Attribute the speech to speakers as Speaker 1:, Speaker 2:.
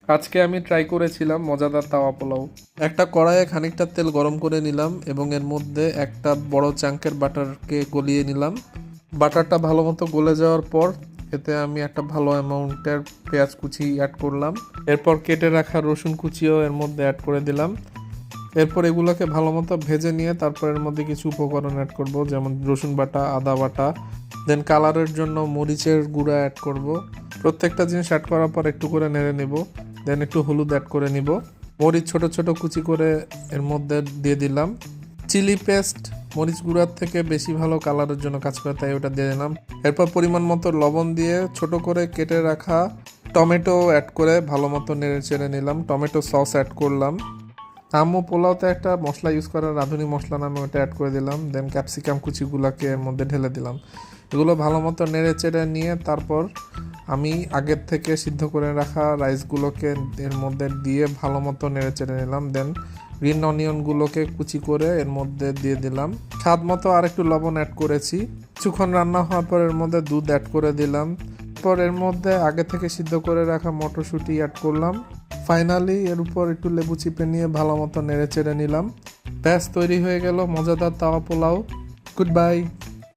Speaker 1: আজকে আমি ট্রাই করেছিলাম মজাদার তাওয়া পোলাও। একটা কড়াইয়ে খানিকটা তেল গরম করে নিলাম এবং এর মধ্যে একটা বড় চাঙ্কের বাটারকে গলিয়ে নিলাম। বাটারটা ভালো মতো গলে যাওয়ার পর এতে আমি একটা ভালো অ্যামাউন্টের পেঁয়াজ কুচি অ্যাড করলাম। এরপর কেটে রাখা রসুন কুচিও এর মধ্যে অ্যাড করে দিলাম। এরপর এগুলোকে ভালো মতো ভেজে নিয়ে তারপর এর মধ্যে কিছু উপকরণ অ্যাড করব, যেমন রসুন বাটা, আদা বাটা, দেন কালারের জন্য মরিচের গুঁড়া অ্যাড করব। প্রত্যেকটা জিনিস অ্যাড করার পর একটু করে নেড়ে নিব। দেন একটু হলুদ অ্যাড করে নিব। মরিচ ছোট ছোট কুচি করে এর মধ্যে দিয়ে দিলাম। চিলি পেস্ট মরিচ গুঁড়ার থেকে বেশি ভালো কালারের জন্য কাজ করে, তাই ওটা দিয়ে দিলাম। এরপর পরিমাণ মতো লবণ দিয়ে ছোট করে কেটে রাখা টমেটো অ্যাড করে ভালো মতো নেড়ে চেড়ে নিলাম। টমেটো সস অ্যাড করলাম। আম্মু পোলাওতে একটা মশলা ইউজ করার রাঁধুনি মশলা নামে ওটা অ্যাড করে দিলাম। দেন ক্যাপসিকাম কুচিগুলোকে এর মধ্যে ঢেলে দিলাম। এগুলো ভালো মতো নেড়ে চেড়ে নিয়ে তারপর আমি আগের থেকে সিদ্ধ করে রাখা রাইসগুলোকে এর মধ্যে দিয়ে ভালো মতো নেড়ে চেড়ে নিলাম। দেন গ্রিন অনিয়নগুলোকে কুচি করে এর মধ্যে দিয়ে দিলাম। স্বাদ মতো আর একটু লবণ অ্যাড করেছি। কিছুক্ষণ রান্না হওয়ার পর এর মধ্যে দুধ অ্যাড করে দিলাম। এরপর এর মধ্যে আগে থেকে সিদ্ধ করে রাখা মটরশুঁটি অ্যাড করলাম। ফাইনালি এর উপর একটু লেবু চিপে নিয়ে ভালো মতো নেড়ে চেড়ে নিলাম। ব্যাস তৈরি হয়ে গেল মজাদার তাওয়া পোলাও। Good bye.